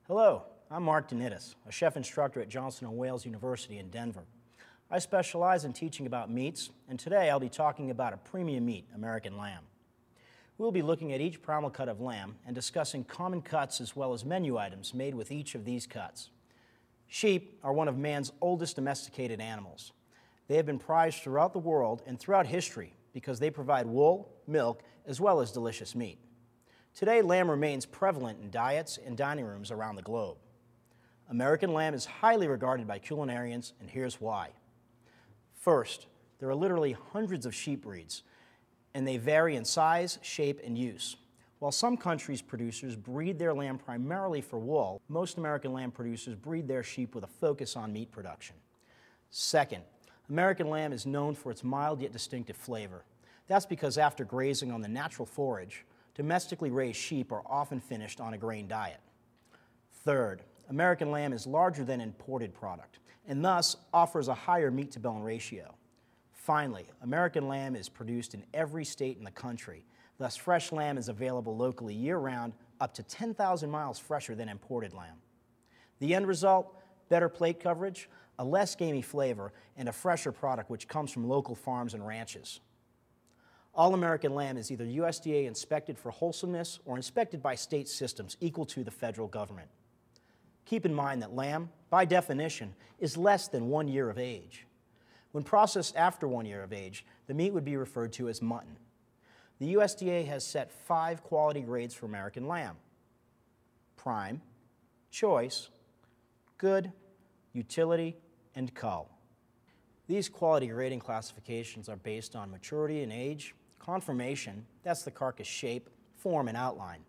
Hello, I'm Mark DeNittis, a chef instructor at Johnson & Wales University in Denver. I specialize in teaching about meats, and today I'll be talking about a premium meat, American lamb. We'll be looking at each primal cut of lamb and discussing common cuts as well as menu items made with each of these cuts. Sheep are one of man's oldest domesticated animals. They have been prized throughout the world and throughout history because they provide wool, milk, as well as delicious meat. Today, lamb remains prevalent in diets and dining rooms around the globe. American lamb is highly regarded by culinarians, and here's why. First, there are literally hundreds of sheep breeds, and they vary in size, shape, and use. While some countries' producers breed their lamb primarily for wool, most American lamb producers breed their sheep with a focus on meat production. Second, American lamb is known for its mild yet distinctive flavor. That's because after grazing on the natural forage, domestically raised sheep are often finished on a grain diet. Third, American lamb is larger than imported product and thus offers a higher meat-to-bone ratio. Finally, American lamb is produced in every state in the country. Thus, fresh lamb is available locally year-round, up to 10,000 miles fresher than imported lamb. The end result? Better plate coverage, a less gamey flavor, and a fresher product which comes from local farms and ranches. All American lamb is either USDA inspected for wholesomeness or inspected by state systems equal to the federal government. Keep in mind that lamb, by definition, is less than 1 year of age. When processed after 1 year of age, the meat would be referred to as mutton. The USDA has set 5 quality grades for American lamb: prime, choice, good, utility, and cull. These quality grading classifications are based on maturity and age, conformation, that's the carcass shape, form, and outline,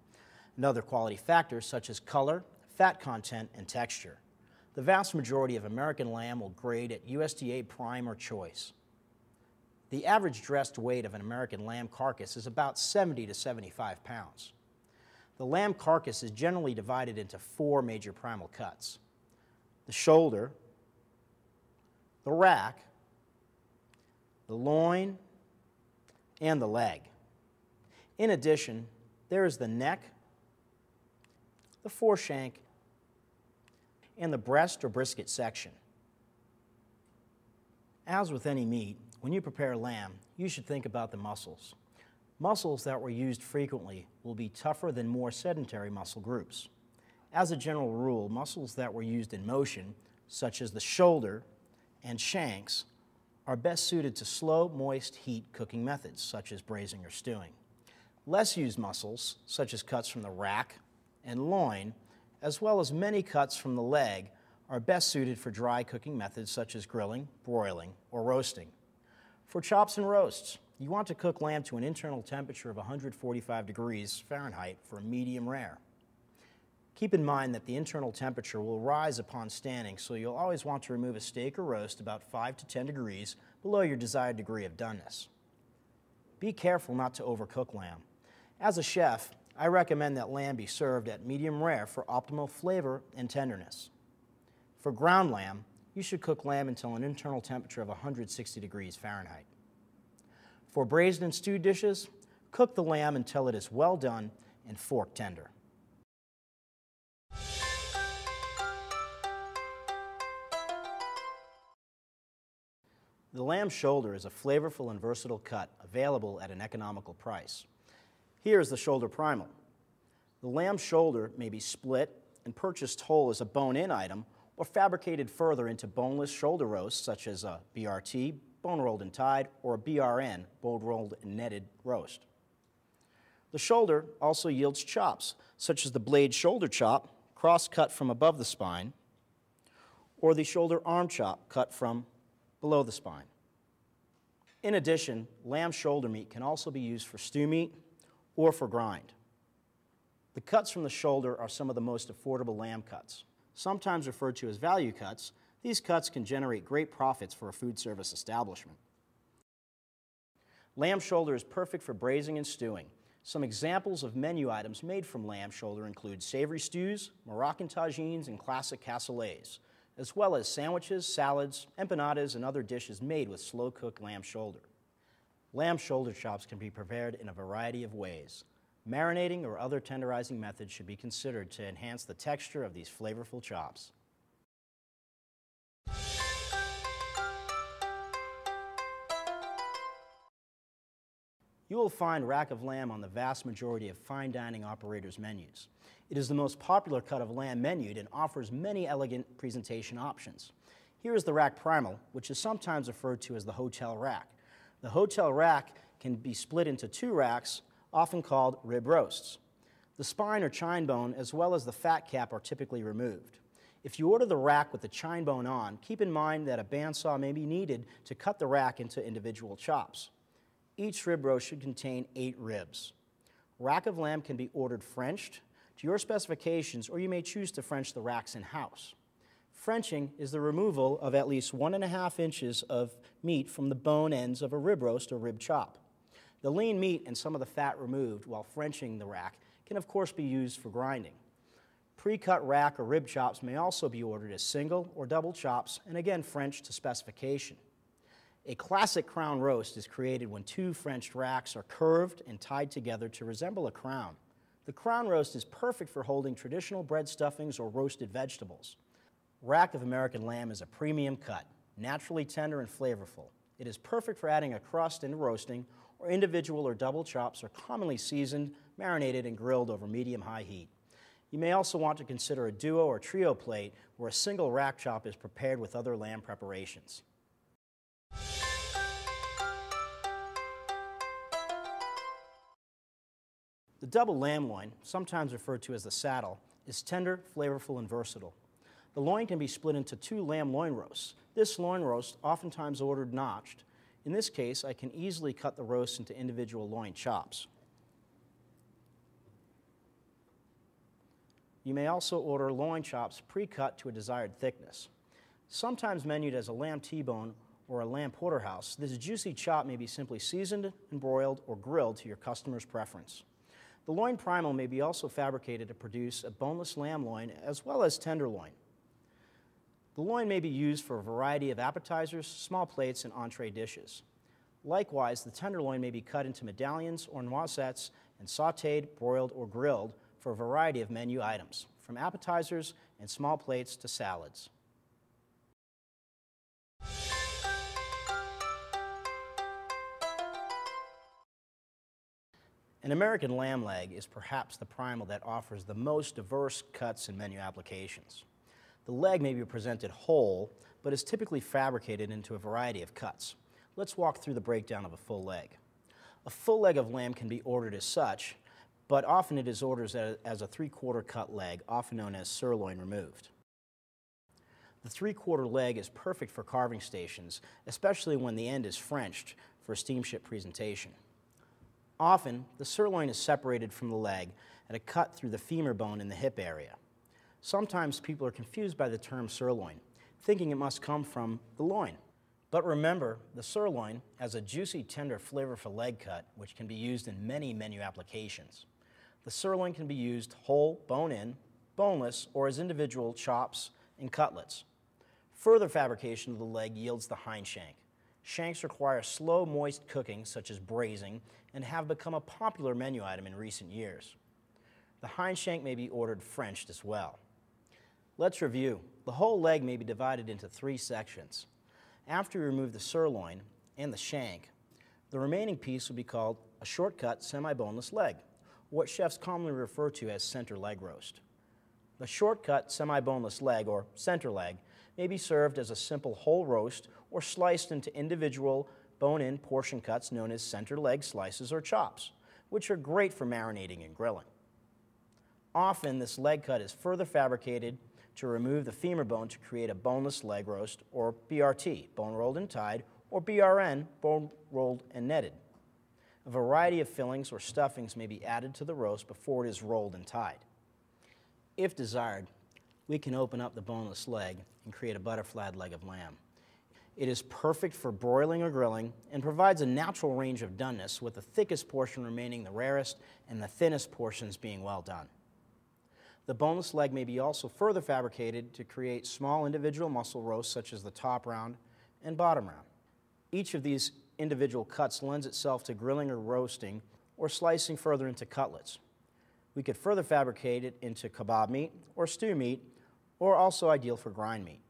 and other quality factors such as color, fat content, and texture. The vast majority of American lamb will grade at USDA prime or choice. The average dressed weight of an American lamb carcass is about 70 to 75 pounds. The lamb carcass is generally divided into 4 major primal cuts: the shoulder, the rack, the loin, and the leg. In addition, there is the neck, the foreshank, and the breast or brisket section. As with any meat, when you prepare lamb, you should think about the muscles. Muscles that were used frequently will be tougher than more sedentary muscle groups. As a general rule, muscles that were used in motion, such as the shoulder and shanks, are best suited to slow, moist heat cooking methods, such as braising or stewing. Less used muscles, such as cuts from the rack and loin, as well as many cuts from the leg, are best suited for dry cooking methods such as grilling, broiling, or roasting. For chops and roasts, you want to cook lamb to an internal temperature of 145 degrees Fahrenheit for medium rare. Keep in mind that the internal temperature will rise upon standing, so you'll always want to remove a steak or roast about 5 to 10 degrees below your desired degree of doneness. Be careful not to overcook lamb. As a chef, I recommend that lamb be served at medium rare for optimal flavor and tenderness. For ground lamb, you should cook lamb until an internal temperature of 160 degrees Fahrenheit. For braised and stewed dishes, cook the lamb until it is well done and fork tender. The lamb shoulder is a flavorful and versatile cut available at an economical price. Here is the shoulder primal. The lamb shoulder may be split and purchased whole as a bone-in item or fabricated further into boneless shoulder roasts such as a BRT, bone-rolled and tied, or a BRN, bone-rolled and netted roast. The shoulder also yields chops, such as the blade shoulder chop, cross-cut from above the spine, or the shoulder arm chop cut from below the spine. In addition, lamb shoulder meat can also be used for stew meat or for grind. The cuts from the shoulder are some of the most affordable lamb cuts. Sometimes referred to as value cuts, these cuts can generate great profits for a food service establishment. Lamb shoulder is perfect for braising and stewing. Some examples of menu items made from lamb shoulder include savory stews, Moroccan tagines, and classic cassoulets, as well as sandwiches, salads, empanadas, and other dishes made with slow-cooked lamb shoulder. Lamb shoulder chops can be prepared in a variety of ways. Marinating or other tenderizing methods should be considered to enhance the texture of these flavorful chops. You will find rack of lamb on the vast majority of fine dining operators' menus. It is the most popular cut of lamb menued and offers many elegant presentation options. Here is the rack primal, which is sometimes referred to as the hotel rack. The hotel rack can be split into two racks, often called rib roasts. The spine or chine bone as well as the fat cap are typically removed. If you order the rack with the chine bone on, keep in mind that a bandsaw may be needed to cut the rack into individual chops. Each rib roast should contain 8 ribs. Rack of lamb can be ordered Frenched to your specifications, or you may choose to French the racks in-house. Frenching is the removal of at least 1.5 inches of meat from the bone ends of a rib roast or rib chop. The lean meat and some of the fat removed while Frenching the rack can of course be used for grinding. Pre-cut rack or rib chops may also be ordered as single or double chops and again Frenched to specification. A classic crown roast is created when 2 Frenched racks are curved and tied together to resemble a crown. The crown roast is perfect for holding traditional bread stuffings or roasted vegetables. Rack of American lamb is a premium cut, naturally tender and flavorful. It is perfect for adding a crust into roasting, or individual or double chops are commonly seasoned, marinated, and grilled over medium-high heat. You may also want to consider a duo or trio plate where a single rack chop is prepared with other lamb preparations. The double lamb loin, sometimes referred to as the saddle, is tender, flavorful, and versatile. The loin can be split into 2 lamb loin roasts. This loin roast, oftentimes ordered notched. In this case, I can easily cut the roast into individual loin chops. You may also order loin chops pre-cut to a desired thickness. Sometimes menued as a lamb T-bone or a lamb porterhouse, this juicy chop may be simply seasoned and broiled or grilled to your customer's preference. The loin primal may be also fabricated to produce a boneless lamb loin as well as tenderloin. The loin may be used for a variety of appetizers, small plates, and entree dishes. Likewise, the tenderloin may be cut into medallions or noisettes and sautéed, broiled, or grilled for a variety of menu items, from appetizers and small plates to salads. An American lamb leg is perhaps the primal that offers the most diverse cuts and menu applications. The leg may be presented whole, but is typically fabricated into a variety of cuts. Let's walk through the breakdown of a full leg. A full leg of lamb can be ordered as such, but often it is ordered as a 3/4 cut leg, often known as sirloin removed. The 3/4 leg is perfect for carving stations, especially when the end is Frenched for a steamship presentation. Often, the sirloin is separated from the leg at a cut through the femur bone in the hip area. Sometimes people are confused by the term sirloin, thinking it must come from the loin. But remember, the sirloin has a juicy, tender, flavorful leg cut, which can be used in many menu applications. The sirloin can be used whole, bone-in, boneless, or as individual chops and cutlets. Further fabrication of the leg yields the hind shank. Shanks require slow, moist cooking, such as braising, and have become a popular menu item in recent years. The hind shank may be ordered Frenched as well. Let's review. The whole leg may be divided into 3 sections. After you remove the sirloin and the shank, the remaining piece will be called a short-cut semi-boneless leg, what chefs commonly refer to as center leg roast. The short-cut semi-boneless leg, or center leg, may be served as a simple whole roast or sliced into individual bone-in portion cuts known as center leg slices or chops, which are great for marinating and grilling. Often, this leg cut is further fabricated to remove the femur bone to create a boneless leg roast, or BRT, bone rolled and tied, or BRN, bone rolled and netted. A variety of fillings or stuffings may be added to the roast before it is rolled and tied. If desired, we can open up the boneless leg and create a butterflied leg of lamb. It is perfect for broiling or grilling and provides a natural range of doneness, with the thickest portion remaining the rarest and the thinnest portions being well done. The boneless leg may be also further fabricated to create small individual muscle roasts, such as the top round and bottom round. Each of these individual cuts lends itself to grilling or roasting or slicing further into cutlets. We could further fabricate it into kebab meat or stew meat, or also ideal for grind meat.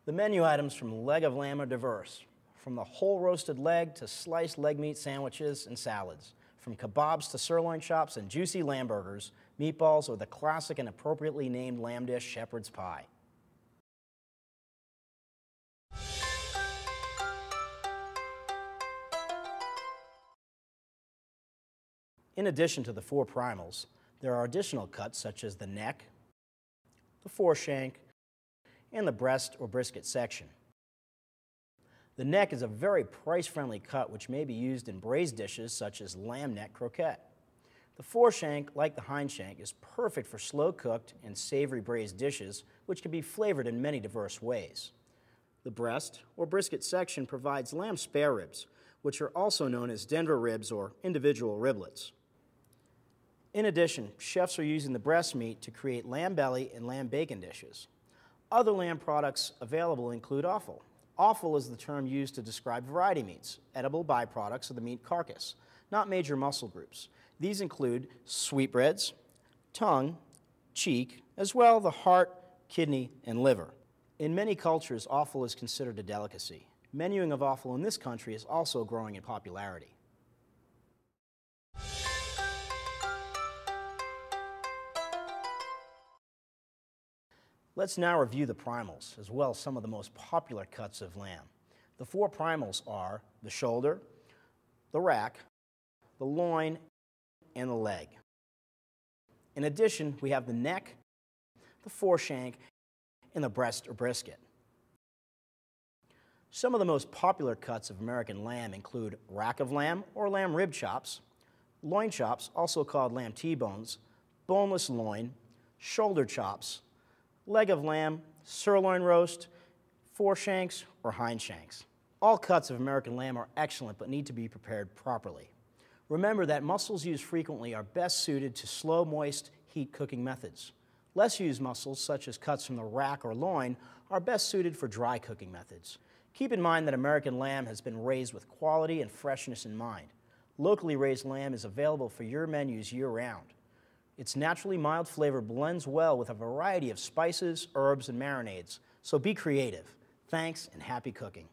The menu items from Leg of Lamb are diverse, from the whole roasted leg to sliced leg meat sandwiches and salads, from kebabs to sirloin chops and juicy lamb burgers, meatballs, or the classic and appropriately named lamb dish, shepherd's pie. In addition to the 4 primals, there are additional cuts such as the neck, the foreshank, and the breast or brisket section. The neck is a very price-friendly cut which may be used in braised dishes such as lamb neck croquette. The foreshank, like the hindshank, is perfect for slow-cooked and savory braised dishes which can be flavored in many diverse ways. The breast or brisket section provides lamb spare ribs, which are also known as Denver ribs or individual riblets. In addition, chefs are using the breast meat to create lamb belly and lamb bacon dishes. Other lamb products available include offal. Offal is the term used to describe variety meats, edible byproducts of the meat carcass, not major muscle groups. These include sweetbreads, tongue, cheek, as well the heart, kidney, and liver. In many cultures, offal is considered a delicacy. Menuing of offal in this country is also growing in popularity. Let's now review the primals, as well as some of the most popular cuts of lamb. The 4 primals are the shoulder, the rack, the loin, and the leg. In addition, we have the neck, the foreshank, and the breast or brisket. Some of the most popular cuts of American lamb include rack of lamb or lamb rib chops, loin chops, also called lamb T-bones, boneless loin, shoulder chops, leg of lamb, sirloin roast, foreshanks, or hindshanks. All cuts of American lamb are excellent but need to be prepared properly. Remember that muscles used frequently are best suited to slow, moist, heat cooking methods. Less used muscles, such as cuts from the rack or loin, are best suited for dry cooking methods. Keep in mind that American lamb has been raised with quality and freshness in mind. Locally raised lamb is available for your menus year-round. Its naturally mild flavor blends well with a variety of spices, herbs, and marinades, so be creative. Thanks and happy cooking.